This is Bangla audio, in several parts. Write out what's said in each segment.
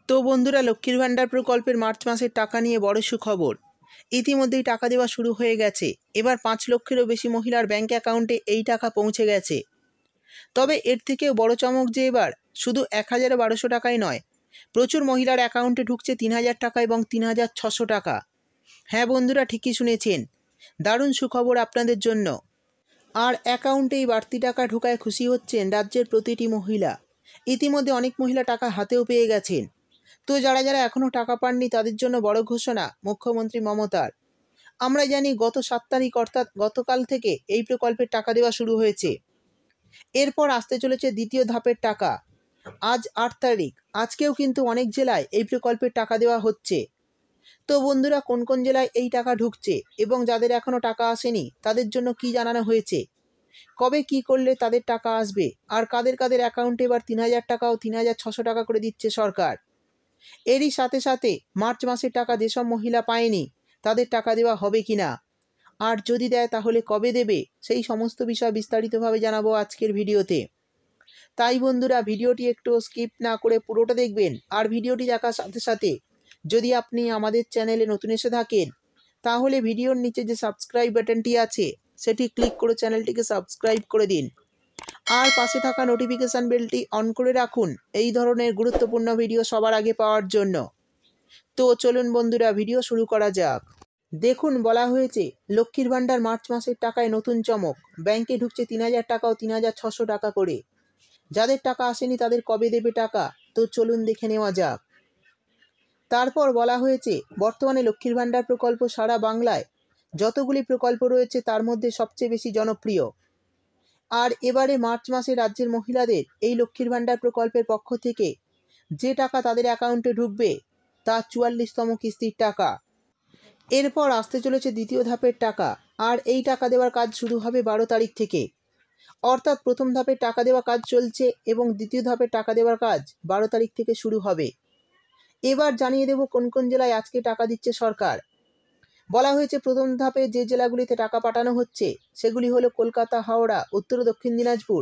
তো বন্ধুরা, লক্ষ্মীর ভাণ্ডার প্রকল্পের মার্চ মাসের টাকা নিয়ে বড় সুখবর। ইতিমধ্যেই টাকা দেওয়া শুরু হয়ে গেছে। এবার 5 লক্ষেরও বেশি মহিলার ব্যাঙ্ক অ্যাকাউন্টে এই টাকা পৌঁছে গেছে। তবে এর থেকেও বড় চমক যে এবার শুধু 1,1200 টাকাই নয়, প্রচুর মহিলার অ্যাকাউন্টে ঢুকছে 3,000 টাকা এবং 3,600 টাকা। হ্যাঁ বন্ধুরা, ঠিকই শুনেছেন, দারুণ সুখবর আপনাদের জন্য। আর অ্যাকাউন্টে এই বাড়তি টাকা ঢোকায় খুশি হচ্ছেন রাজ্যের প্রতিটি মহিলা। ইতিমধ্যে অনেক মহিলা টাকা হাতেও পেয়ে গেছেন। তো যারা যারা এখনও টাকা পাননি তাদের জন্য বড় ঘোষণা মুখ্যমন্ত্রী মমতার। আমরা জানি গত 7 তারিখ অর্থাৎ গতকাল থেকে এই প্রকল্পের টাকা দেওয়া শুরু হয়েছে। এরপর আসতে চলেছে দ্বিতীয় ধাপের টাকা। আজ 8 তারিখ, আজকেও কিন্তু অনেক জেলায় এই প্রকল্পের টাকা দেওয়া হচ্ছে। তো বন্ধুরা, কোন কোন জেলায় এই টাকা ঢুকছে এবং যাদের এখনও টাকা আসেনি তাদের জন্য কি জানানো হয়েছে, কবে কি করলে তাদের টাকা আসবে, আর কাদের কাদের অ্যাকাউন্টে এবার 3,000 টাকা ও 3,600 টাকা করে দিচ্ছে সরকার। এরই সাথে সাথে মার্চ মাসের টাকা যেসব মহিলা পায়নি তাদের টাকা দেওয়া হবে কিনা, আর যদি দেয় তাহলে কবে দেবে, সেই সমস্ত বিষয় বিস্তারিতভাবে জানাবো আজকের ভিডিওতে। তাই বন্ধুরা, ভিডিওটি একটু স্কিপ না করে পুরোটা দেখবেন। আর ভিডিওটি দেখার সাথে সাথে যদি আপনি আমাদের চ্যানেলে নতুন এসে থাকেন তাহলে ভিডিওর নিচে যে সাবস্ক্রাইব বাটনটি আছে সেটি ক্লিক করে চ্যানেলটিকে সাবস্ক্রাইব করে দিন। আর পাশে থাকা নোটিফিকেশান বেলটি অন করে রাখুন এই ধরনের গুরুত্বপূর্ণ ভিডিও সবার আগে পাওয়ার জন্য। তো চলুন বন্ধুরা, ভিডিও শুরু করা যাক। দেখুন, বলা হয়েছে লক্ষ্মীর ভাণ্ডার মার্চ মাসের টাকায় নতুন চমক। ব্যাংকে ঢুকছে 3,000 টাকা ও 3,600 টাকা করে। যাদের টাকা আসেনি তাদের কবে দেবে টাকা, তো চলুন দেখে নেওয়া যাক। তারপর বলা হয়েছে বর্তমানে লক্ষ্মীর ভাণ্ডার প্রকল্প সারা বাংলায় যতগুলি প্রকল্প রয়েছে তার মধ্যে সবচেয়ে বেশি জনপ্রিয়। আর এবারে মার্চ মাসে রাজ্যের মহিলাদের এই লক্ষ্মীর ভাণ্ডার প্রকল্পের পক্ষ থেকে যে টাকা তাদের অ্যাকাউন্টে ঢুকবে তা 44তম কিস্তির টাকা। এরপর আসতে চলেছে দ্বিতীয় ধাপের টাকা, আর এই টাকা দেওয়ার কাজ শুরু হবে 12 তারিখ থেকে। অর্থাৎ প্রথম ধাপের টাকা দেওয়া কাজ চলছে এবং দ্বিতীয় ধাপের টাকা দেওয়ার কাজ 12 তারিখ থেকে শুরু হবে। এবার জানিয়ে দেব কোন কোন জেলায় আজকে টাকা দিচ্ছে সরকার। বলা হয়েছে প্রথম ধাপে যে জেলাগুলিতে টাকা পাঠানো হচ্ছে সেগুলি হলো কলকাতা, হাওড়া, উত্তর ও দক্ষিণ দিনাজপুর,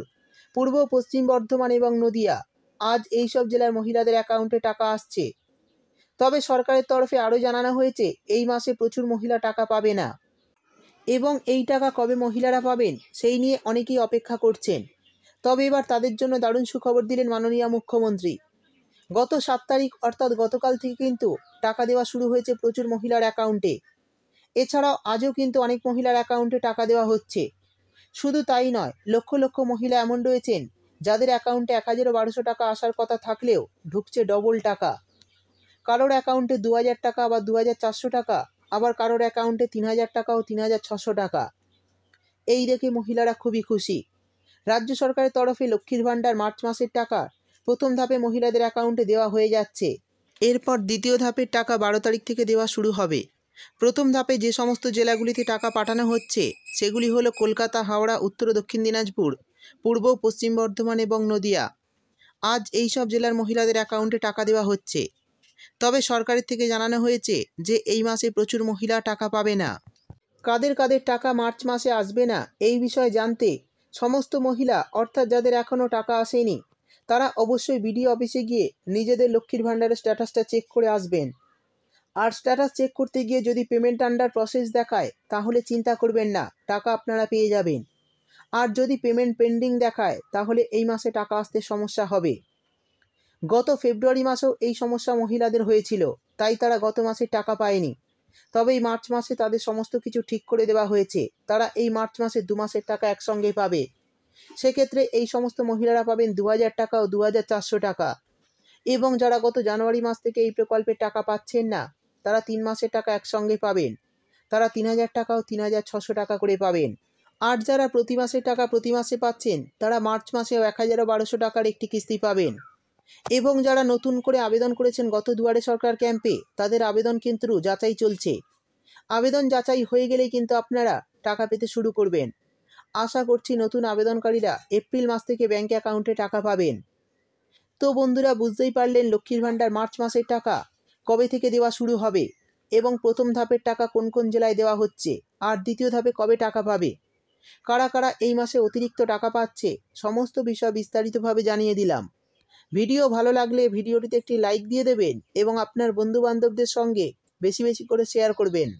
পূর্ব ও পশ্চিম বর্ধমান এবং নদিয়া। আজ এই সব জেলার মহিলাদের অ্যাকাউন্টে টাকা আসছে। তবে সরকারের তরফে আরও জানানো হয়েছে এই মাসে প্রচুর মহিলা টাকা পাবে না, এবং এই টাকা কবে মহিলারা পাবেন সেই নিয়ে অনেকেই অপেক্ষা করছেন। তবে এবার তাদের জন্য দারুণ সুখবর দিলেন মাননীয় মুখ্যমন্ত্রী। গত 7 তারিখ অর্থাৎ গতকাল থেকে কিন্তু টাকা দেওয়া শুরু হয়েছে প্রচুর মহিলার অ্যাকাউন্টে। এছাড়াও আজও কিন্তু অনেক মহিলার অ্যাকাউন্টে টাকা দেওয়া হচ্ছে। শুধু তাই নয়, লক্ষ লক্ষ মহিলা এমন রয়েছেন যাদের অ্যাকাউন্টে 1,1200 টাকা আসার কথা থাকলেও ঢুকছে ডবল টাকা। কারোর অ্যাকাউন্টে 2,000 টাকা বা 2,400 টাকা, আবার কারোর অ্যাকাউন্টে 3,000 টাকা ও 3,600 টাকা। এই দেখে মহিলারা খুবই খুশি। রাজ্য সরকারের তরফে লক্ষ্মীর ভাণ্ডার মার্চ মাসের টাকা প্রথম ধাপে মহিলাদের অ্যাকাউন্টে দেওয়া হয়ে যাচ্ছে। এরপর দ্বিতীয় ধাপের টাকা 12 তারিখ থেকে দেওয়া শুরু হবে। প্রথম ধাপে যে সমস্ত জেলাগুলিতে টাকা পাঠানো হচ্ছে সেগুলি হলো কলকাতা, হাওড়া, উত্তর ও দক্ষিণ দিনাজপুর, পূর্ব ও পশ্চিম বর্ধমান এবং নদিয়া। আজ এই সব জেলার মহিলাদের অ্যাকাউন্টে টাকা দেওয়া হচ্ছে। তবে সরকারের থেকে জানানো হয়েছে যে এই মাসে প্রচুর মহিলা টাকা পাবে না। কাদের কাদের টাকা মার্চ মাসে আসবে না এই বিষয়ে জানতে সমস্ত মহিলা অর্থাৎ যাদের এখনও টাকা আসেনি তারা অবশ্যই বিডিও অফিসে গিয়ে নিজেদের লক্ষ্মীর ভাণ্ডারের স্ট্যাটাসটা চেক করে আসবেন। আর স্ট্যাটাস চেক করতে গিয়ে যদি পেমেন্ট আন্ডার প্রসেস দেখায় তাহলে চিন্তা করবেন না, টাকা আপনারা পেয়ে যাবেন। আর যদি পেমেন্ট পেন্ডিং দেখায় তাহলে এই মাসে টাকা আসতে সমস্যা হবে। গত ফেব্রুয়ারি মাসেও এই সমস্যা মহিলাদের হয়েছিল, তাই তারা গত মাসে টাকা পায়নি। তবে এই মার্চ মাসে তাদের সমস্ত কিছু ঠিক করে দেওয়া হয়েছে, তারা এই মার্চ মাসে 2 মাসের টাকা একসঙ্গে পাবে। সেক্ষেত্রে এই সমস্ত মহিলারা পাবেন 2,000 টাকা ও 2,400 টাকা। এবং যারা গত জানুয়ারি মাস থেকে এই প্রকল্পের টাকা পাচ্ছেন না তারা 3 মাসের টাকা একসঙ্গে পাবেন। তারা 3,000 টাকা ও 3,600 টাকা করে পাবেন। আর যারা প্রতি মাসের টাকা প্রতি মাসে পাচ্ছেন তারা মার্চ মাসেও 1,1200 টাকার একটি কিস্তি পাবেন। এবং যারা নতুন করে আবেদন করেছেন গত দুয়ারে সরকার ক্যাম্পে তাদের আবেদন কিন্তু যাচাই চলছে। আবেদন যাচাই হয়ে গেলেই কিন্তু আপনারা টাকা পেতে শুরু করবেন। আশা করছি নতুন আবেদনকারীরা এপ্রিল মাস থেকে ব্যাঙ্ক অ্যাকাউন্টে টাকা পাবেন। তো বন্ধুরা, বুঝতেই পারলেন লক্ষ্মীর ভাণ্ডার মার্চ মাসের টাকা কবে থেকে দেওয়া শুরু হবে এবং প্রথম ধাপের টাকা কোন কোন জেলায় দেওয়া হচ্ছে, আর দ্বিতীয় ধাপে কবে টাকা পাবে, কারা কারা এই মাসে অতিরিক্ত টাকা পাচ্ছে, সমস্ত বিষয় বিস্তারিতভাবে জানিয়ে দিলাম। ভিডিও ভালো লাগলে ভিডিওটিতে একটি লাইক দিয়ে দেবেন এবং আপনার বন্ধুবান্ধবদের সঙ্গে বেশি বেশি করে শেয়ার করবেন।